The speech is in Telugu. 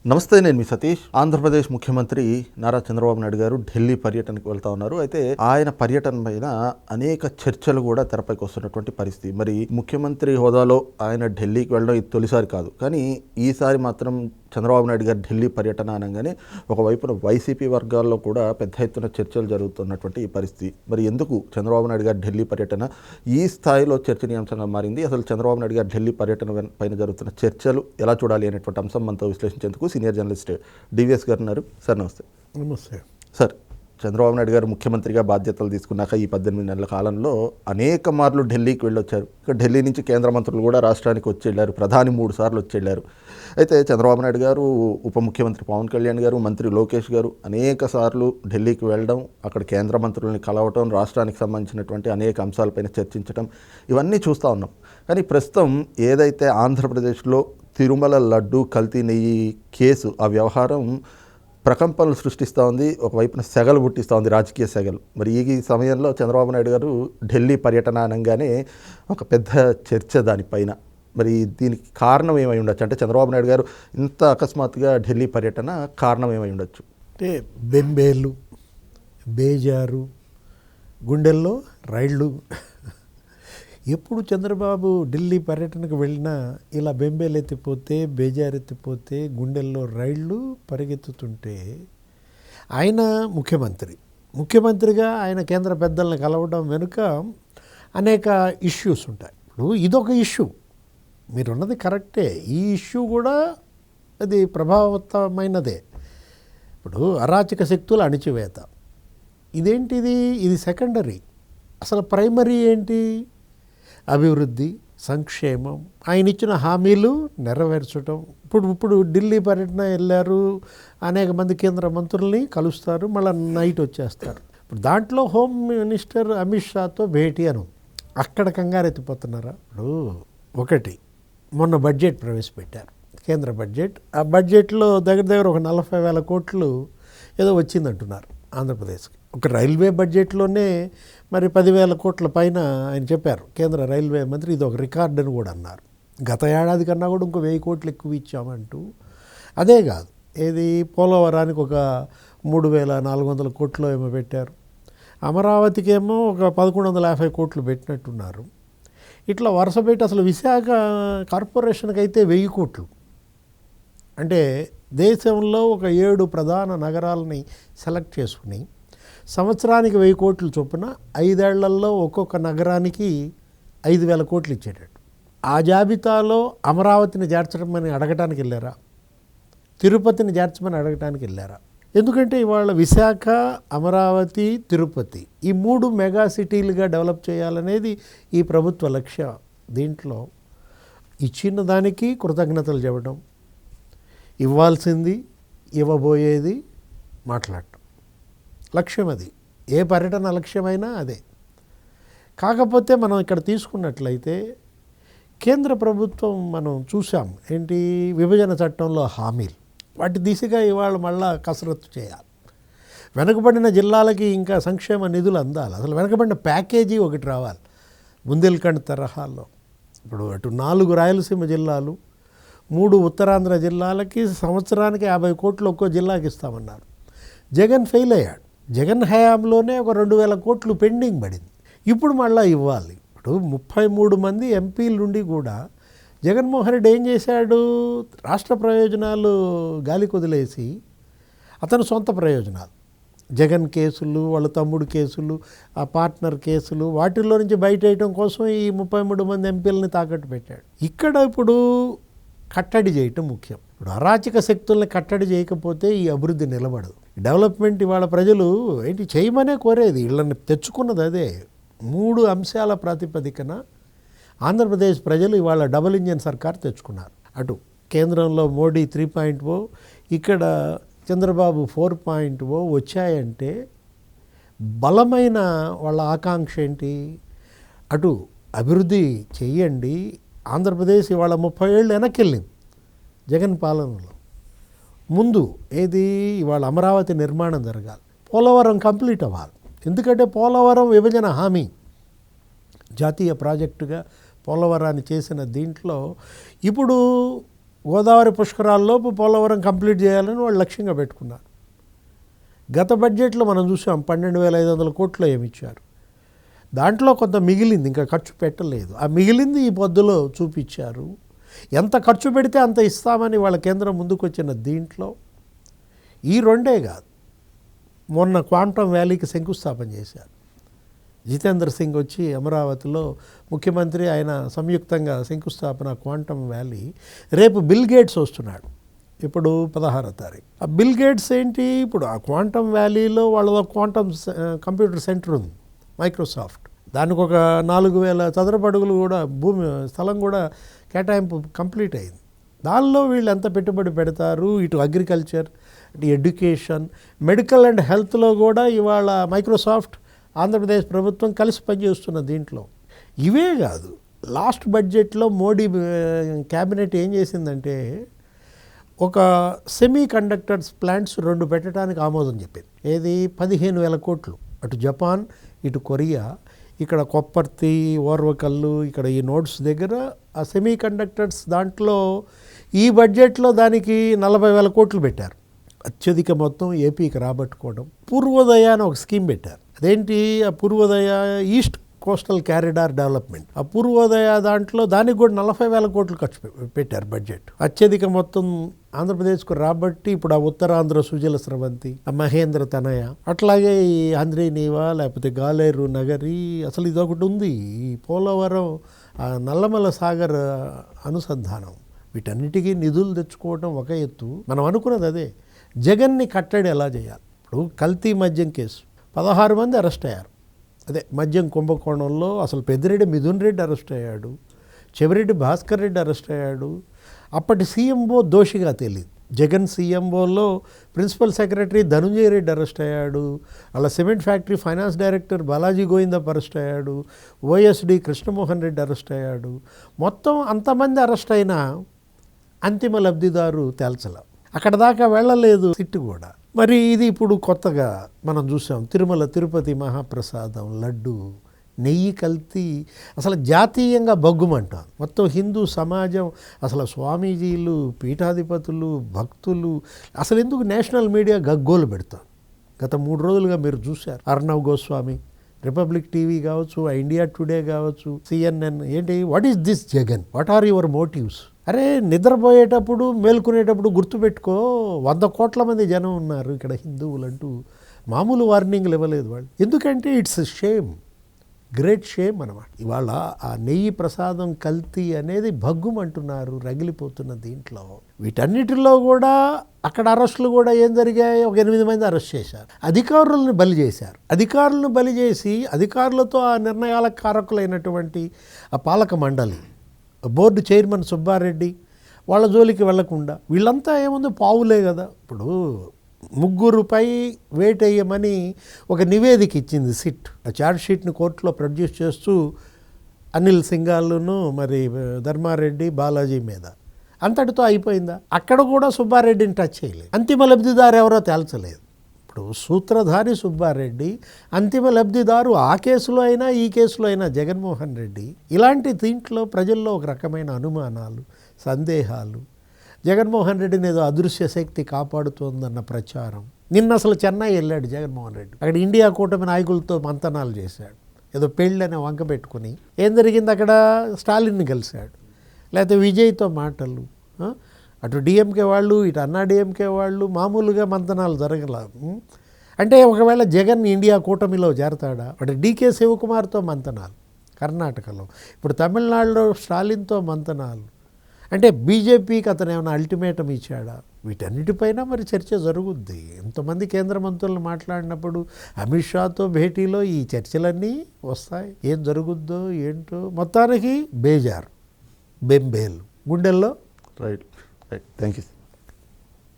నమస్తే, నేను మీ సతీష్. ఆంధ్రప్రదేశ్ ముఖ్యమంత్రి నారా చంద్రబాబు నాయుడు గారు ఢిల్లీ పర్యటనకు వెళ్తా ఉన్నారు. అయితే ఆయన పర్యటన పైన అనేక చర్చలు కూడా తెరపైకి వస్తున్నటువంటి పరిస్థితి. మరి ముఖ్యమంత్రి హోదాలో ఆయన ఢిల్లీకి వెళ్ళడం ఇది తొలిసారి కాదు, కానీ ఈసారి మాత్రం చంద్రబాబు నాయుడు గారు ఢిల్లీ పర్యటన అనగానే ఒకవైపున వైసీపీ వర్గాల్లో కూడా పెద్ద ఎత్తున చర్చలు జరుగుతున్నటువంటి ఈ పరిస్థితి. మరి ఎందుకు చంద్రబాబు నాయుడు గారు ఢిల్లీ పర్యటన ఈ స్థాయిలో చర్చనీయాంశంగా మారింది? అసలు చంద్రబాబు నాయుడు గారు ఢిల్లీ పర్యటన పైన జరుగుతున్న చర్చలు ఎలా చూడాలి అనేటువంటి అంశం మనతో విశ్లేషించేందుకు సీనియర్ జర్నలిస్ట్ డివిఎస్ గారు ఉన్నారు. సార్ నమస్తే. నమస్తే సార్, చంద్రబాబు నాయుడు గారు ముఖ్యమంత్రిగా బాధ్యతలు తీసుకున్నాక ఈ 18 నెలల కాలంలో అనేక మార్లు ఢిల్లీకి వెళ్ళొచ్చారు. ఇక ఢిల్లీ నుంచి కేంద్ర మంత్రులు కూడా రాష్ట్రానికి వచ్చి వెళ్ళారు. ప్రధాని 3 సార్లు వచ్చి వెళ్ళారు. అయితే చంద్రబాబు నాయుడు గారు, ఉప ముఖ్యమంత్రి పవన్ కళ్యాణ్ గారు, మంత్రి లోకేష్ గారు అనేక సార్లు ఢిల్లీకి వెళ్ళడం, అక్కడ కేంద్ర మంత్రుల్ని కలవటం, రాష్ట్రానికి సంబంధించినటువంటి అనేక అంశాలపైన చర్చించడం, ఇవన్నీ చూస్తూ ఉన్నాం. కానీ ప్రస్తుతం ఏదైతే ఆంధ్రప్రదేశ్లో తిరుమల లడ్డు కల్తీ నెయ్యి కేసు, ఆ వ్యవహారం ప్రకంపనలు సృష్టిస్తూ ఉంది. ఒకవైపున సెగలు పుట్టిస్తూ ఉంది, రాజకీయ సెగలు. మరి ఈ సమయంలో చంద్రబాబు నాయుడు గారు ఢిల్లీ పర్యటన అనగానే ఒక పెద్ద చర్చ దానిపైన. మరి దీనికి కారణం ఏమై ఉండొచ్చు? అంటే చంద్రబాబు నాయుడు గారు ఇంత అకస్మాత్తుగా ఢిల్లీ పర్యటన కారణం ఏమై ఉండొచ్చు? అంటే బెంబేలు, బేజారు, గుండెల్లో రైళ్ళు. ఎప్పుడు చంద్రబాబు ఢిల్లీ పర్యటనకు వెళ్ళినా ఇలా బెంబేలు ఎత్తిపోతే, బేజారు ఎత్తిపోతే, గుండెల్లో రైళ్ళు పరిగెత్తుతుంటే ఆయన ముఖ్యమంత్రిగా ఆయన కేంద్ర పెద్దలను కలవడం వెనుక అనేక ఇష్యూస్ ఉంటాయి. ఇప్పుడు ఇదొక ఇష్యూ, మీరున్నది కరెక్టే. ఈ ఇష్యూ కూడా అది ప్రభావవంతమైనదే. ఇప్పుడు అరాచక శక్తుల అణిచివేత, ఇదేంటిది? ఇది సెకండరీ. అసలు ప్రైమరీ ఏంటి? అభివృద్ధి, సంక్షేమం, ఆయన ఇచ్చిన హామీలు నెరవేర్చడం. ఇప్పుడు ఢిల్లీ పర్యటన వెళ్ళారు, అనేక మంది కేంద్ర మంత్రుల్ని కలుస్తారు, మళ్ళీ నైట్ వచ్చేస్తారు. ఇప్పుడు దాంట్లో హోమ్ మినిస్టర్ అమిత్ షాతో భేటీ అను, అక్కడ కంగారు ఎత్తిపోతున్నారా? ఇప్పుడు ఒకటి, మొన్న బడ్జెట్ ప్రవేశపెట్టారు, కేంద్ర బడ్జెట్. ఆ బడ్జెట్లో దగ్గర ఒక 40,000 కోట్లు ఏదో వచ్చిందంటున్నారు ఆంధ్రప్రదేశ్కి. ఒక రైల్వే బడ్జెట్లోనే మరి 10,000 కోట్ల పైన ఆయన చెప్పారు, కేంద్ర రైల్వే మంత్రి. ఇది ఒక రికార్డు అని కూడా అన్నారు. గత ఏడాది కన్నా కూడా ఇంకో 1000 కోట్లు ఎక్కువ ఇచ్చామంటూ. అదే కాదు, ఏది పోలవరానికి ఒక 3,400 కోట్లు ఏమో పెట్టారు. అమరావతికి ఏమో ఒక 1,150 కోట్లు పెట్టినట్టున్నారు. ఇట్లా వరుస పెట్టి అసలు విశాఖ కార్పొరేషన్కి అయితే 1000 కోట్లు. అంటే దేశంలో ఒక 7 ప్రధాన నగరాలని సెలెక్ట్ చేసుకుని సంవత్సరానికి 1000 కోట్లు చొప్పున 5 ఏళ్లలో ఒక్కొక్క నగరానికి 5,000 కోట్లు ఇచ్చేటట్టు. ఆ జాబితాలో అమరావతిని చేర్చడమని అడగటానికి వెళ్ళారా? తిరుపతిని చేర్చమని అడగటానికి వెళ్ళారా? ఎందుకంటే ఇవాళ విశాఖ, అమరావతి, తిరుపతి ఈ 3 మెగా సిటీలుగా డెవలప్ చేయాలనేది ఈ ప్రభుత్వ లక్ష్యం. దీంట్లో ఇచ్చిన దానికి కృతజ్ఞతలు చెప్పడం, ఇవ్వాల్సింది, ఇవ్వబోయేది మాట్లాడటం లక్ష్యం. అది ఏ పర్యటన లక్ష్యమైనా అదే. కాకపోతే మనం ఇక్కడ తీసుకున్నట్లయితే కేంద్ర ప్రభుత్వం మనం చూసాం ఏంటి, విభజన చట్టంలో హామీలు, వాటి దిశగా ఇవాళ మళ్ళా కసరత్తు చేయాలి. వెనుకబడిన జిల్లాలకి ఇంకా సంక్షేమ నిధులు అందాలి. అసలు వెనుకబడిన ప్యాకేజీ ఒకటి రావాలి బుందేల్ఖండ్ తరహాలో. ఇప్పుడు అటు 4 రాయలసీమ జిల్లాలు, 3 ఉత్తరాంధ్ర జిల్లాలకి సంవత్సరానికి 50 కోట్లు ఒక్కో జిల్లాకి ఇస్తామన్నారు. జగన్ ఫెయిల్ అయ్యాడు. జగన్ హయాంలోనే ఒక 2,000 కోట్లు పెండింగ్ పడింది. ఇప్పుడు మళ్ళీ ఇవ్వాలి. ఇప్పుడు 33 మంది ఎంపీల నుండి కూడా జగన్మోహన్ రెడ్డి ఏం చేశాడు? రాష్ట్ర ప్రయోజనాలు గాలి కొదిలేసి అతని సొంత ప్రయోజనాలు, జగన్ కేసులు, వాళ్ళ తమ్ముడు కేసులు, ఆ పార్ట్నర్ కేసులు, వాటిల్లో నుంచి బయటేయటం కోసం ఈ 33 మంది ఎంపీలని తాకట్టు పెట్టాడు. ఇక్కడ ఇప్పుడు కట్టడి చేయటం ముఖ్యం. ఇప్పుడు అరాచక శక్తుల్ని కట్టడి చేయకపోతే ఈ అభివృద్ధి నిలబడదు. డెవలప్మెంట్ ఇవాళ ప్రజలు ఏంటి చేయమనే కోరేది, వీళ్ళని తెచ్చుకున్నది అదే. 3 అంశాల ప్రాతిపదికన ఆంధ్రప్రదేశ్ ప్రజలు ఇవాళ డబుల్ ఇంజన్ సర్కార్ తెచ్చుకున్నారు. అటు కేంద్రంలో మోడీ 3.0, ఇక్కడ చంద్రబాబు 4.0 వచ్చాయంటే బలమైన వాళ్ళ ఆకాంక్ష ఏంటి? అటు అభివృద్ధి చెయ్యండి. ఆంధ్రప్రదేశ్ ఇవాళ 30 ఏళ్ళు వెనక్కెళ్ళింది జగన్ పాలనలో. ముందు ఏది, ఇవాళ అమరావతి నిర్మాణం జరగాలి, పోలవరం కంప్లీట్ అవ్వాలి. ఎందుకంటే పోలవరం విభజన హామీ, జాతీయ ప్రాజెక్టుగా పోలవరాన్ని చేసిన దీంట్లో ఇప్పుడు గోదావరి పుష్కరాల్లోపు పోలవరం కంప్లీట్ చేయాలని వాళ్ళు లక్ష్యంగా పెట్టుకున్నారు. గత బడ్జెట్లో మనం చూసాం 12,500 కోట్లు ఏమి ఇచ్చారు. దాంట్లో కొంత మిగిలింది, ఇంకా ఖర్చు పెట్టలేదు. ఆ మిగిలింది ఈ పొద్దులో చూపించారు. ఎంత ఖర్చు పెడితే అంత ఇస్తామని వాళ్ళ కేంద్రం ముందుకు వచ్చిన దీంట్లో ఈ రెండే కాదు, మొన్న క్వాంటమ్ వ్యాలీకి శంకుస్థాపన చేశారు. జితేంద్ర సింగ్ వచ్చి అమరావతిలో ముఖ్యమంత్రి, ఆయన సంయుక్తంగా శంకుస్థాపన క్వాంటమ్ వ్యాలీ. రేపు బిల్ గేట్స్ వస్తున్నాడు, ఇప్పుడు 16వ తారీఖు. ఆ బిల్ గేట్స్ ఏంటి, ఇప్పుడు ఆ క్వాంటమ్ వ్యాలీలో వాళ్ళ క్వాంటమ్ కంప్యూటర్ సెంటర్ ఉంది మైక్రోసాఫ్ట్. దానికి ఒక 4,000 చదరపు అడుగులు కూడా స్థలం కూడా కేటాయింపు కంప్లీట్ అయింది. దానిలో వీళ్ళు ఎంత పెట్టుబడి పెడతారు, ఇటు అగ్రికల్చర్, ఇటు ఎడ్యుకేషన్, మెడికల్ అండ్ హెల్త్లో కూడా ఇవాళ మైక్రోసాఫ్ట్, ఆంధ్రప్రదేశ్ ప్రభుత్వం కలిసి పనిచేస్తున్న దీంట్లో. ఇవే కాదు, లాస్ట్ బడ్జెట్లో మోడీ క్యాబినెట్ ఏం చేసిందంటే ఒక సెమీ కండక్టర్స్ ప్లాంట్స్ 2 పెట్టడానికి ఆమోదం చెప్పింది. ఏది 15,000 కోట్లు, అటు జపాన్ ఇటు కొరియా, ఇక్కడ కొప్పర్తి, ఓర్వకల్లు, ఇక్కడ ఈ నోడ్స్ దగ్గర ఆ సెమీ కండక్టర్స్ దాంట్లో ఈ బడ్జెట్లో దానికి 40,000 కోట్లు పెట్టారు. అత్యధిక మొత్తం ఏపీకి రాబట్టుకోవడం. పూర్వోదయ అని ఒక స్కీమ్ పెట్టారు. అదేంటి ఆ Purvodaya, east coastal corridor development. ఆ పూర్వోదయ దాంట్లో దానికి కూడా 40,000 కోట్లు ఖర్చు పెట్టారు బడ్జెట్. అత్యధిక మొత్తం ఆంధ్రప్రదేశ్కు రాబట్టి ఇప్పుడు ఆ ఉత్తరాంధ్ర సుజల స్రవంతి, ఆ మహేంద్ర తనయ, అట్లాగే ఈ ఆంధ్రీ నీవా, లేకపోతే గాలేరు నగరి, అసలు ఇదొకటి ఉంది, ఈ పోలవరం, ఆ నల్లమల సాగర్ అనుసంధానం. వీటన్నిటికీ నిధులు తెచ్చుకోవడం ఒక ఎత్తు. మనం అనుకున్నది అదే, జగన్ని కట్టడి ఎలా చేయాలి. ఇప్పుడు కల్తీ మద్యం కేసు 16 మంది అరెస్ట్ అయ్యారు. అదే మద్యం కుంభకోణంలో అసలు పెద్దిరెడ్డి మిథున్ రెడ్డి అరెస్ట్ అయ్యాడు, చెవిరెడ్డి భాస్కర్ రెడ్డి అరెస్ట్ అయ్యాడు. అప్పటి సీఎంఓ దోషిగా తెలియదు. జగన్ సీఎంఓలో principal secretary Dhananjaya Reddy arrest అయ్యాడు, అలా cement factory finance director Balaji Govindappa arrest అయ్యాడు, ఓఎస్డి కృష్ణమోహన్ రెడ్డి అరెస్ట్ అయ్యాడు. మొత్తం అంతమంది అరెస్ట్ అయినా అంతిమ లబ్ధిదారు తేల్చల. అక్కడ దాకా వెళ్ళలేదు సిట్టు కూడా. మరి ఇది ఇప్పుడు కొత్తగా మనం చూసాం, తిరుమల తిరుపతి మహాప్రసాదం లడ్డు నెయ్యి కల్తీ అసలు జాతీయంగా బగ్గుమంటాం. మొత్తం హిందూ సమాజం, అసలు స్వామీజీలు, పీఠాధిపతులు, భక్తులు, అసలు ఎందుకు నేషనల్ మీడియా గగ్గోలు పెడతాం. గత 3 రోజులుగా మీరు చూశారు, అర్ణవ్ గోస్వామి, రిపబ్లిక్ టీవీ కావచ్చు, ఇండియా టుడే కావచ్చు, CNN, ఏంటి what is this Jagan, what are your motives. అరే నిద్రపోయేటప్పుడు మేల్కొనేటప్పుడు గుర్తుపెట్టుకో, 100 కోట్ల మంది జనం ఉన్నారు ఇక్కడ హిందువులు అంటూ మామూలు వార్నింగ్లు ఇవ్వలేదు వాళ్ళు. ఎందుకంటే ఇట్స్ షేమ్, గ్రేట్ షేమ్ అన్నమాట. ఇవాళ ఆ నెయ్యి ప్రసాదం కల్తీ అనేది భగ్గుమంటున్నారు, రగిలిపోతున్న దీంట్లో. వీటన్నిటిలో కూడా అక్కడ అరెస్టులు కూడా ఏం జరిగాయి, ఒక 8 మంది అరెస్ట్ చేశారు. అధికారులను బలి చేశారు. అధికారులను బలి చేసి అధికారులతో ఆ నిర్ణయాలకు కారకులైనటువంటి ఆ పాలక మండలి, బోర్డు చైర్మన్ సుబ్బారెడ్డి, వాళ్ళ జోలికి వెళ్లకుండా వీళ్ళంతా ఏముంది పావులే కదా. ఇప్పుడు 3పై వెయిట్ వేయమని ఒక నివేదిక ఇచ్చింది సిట్. ఆ ఛార్జ్ షీట్ని కోర్టులో ప్రొడ్యూస్ చేస్తూ అనిల్ సింఘాల్ను, మరి ధర్మారెడ్డి, బాలాజీ మీద. అంతటితో అయిపోయిందా? అక్కడ కూడా సుబ్బారెడ్డిని టచ్ చేయలేదు. అంతిమ లబ్ధిదారు ఎవరో తేల్చలేదు. ఇప్పుడు సూత్రధారి సుబ్బారెడ్డి, అంతిమ లబ్ధిదారు ఆ కేసులో అయినా ఈ కేసులో అయినా జగన్మోహన్ రెడ్డి. ఇలాంటి దీంట్లో ప్రజల్లో ఒక రకమైన అనుమానాలు, సందేహాలు. జగన్మోహన్ రెడ్డిని ఏదో అదృశ్య శక్తి కాపాడుతోందన్న ప్రచారం. నిన్న అసలు చెన్నై వెళ్ళాడు జగన్మోహన్ రెడ్డి. అక్కడ ఇండియా కూటమి నాయకులతో మంతనాలు చేశాడు. ఏదో పెళ్ళని వంక పెట్టుకుని ఏం జరిగింది అక్కడ, స్టాలిన్ని కలిశాడు, లేకపోతే విజయ్తో మాటలు. అటు డిఎంకే వాళ్ళు, ఇటు అన్నా డిఎంకే వాళ్ళు, మామూలుగా మంతనాలు జరగల. అంటే ఒకవేళ జగన్ ఇండియా కూటమిలో చేరతాడా? అటు డీకే శివకుమార్తో మంతనాలు కర్ణాటకలో, ఇప్పుడు తమిళనాడులో స్టాలిన్తో మంతనాలు. అంటే బీజేపీకి అతను ఏమైనా అల్టిమేటం ఇచ్చాడా? వీటన్నిటిపైన మరి చర్చ జరుగుద్ది. ఎంతమంది కేంద్ర మంత్రులు మాట్లాడినప్పుడు అమిత్ షాతో భేటీలో ఈ చర్చలన్నీ వస్తాయి. ఏం జరుగుద్దో ఏంటో, మొత్తానికి బేజారు, బెంబేలు గుండెల్లో. Right right, thank you.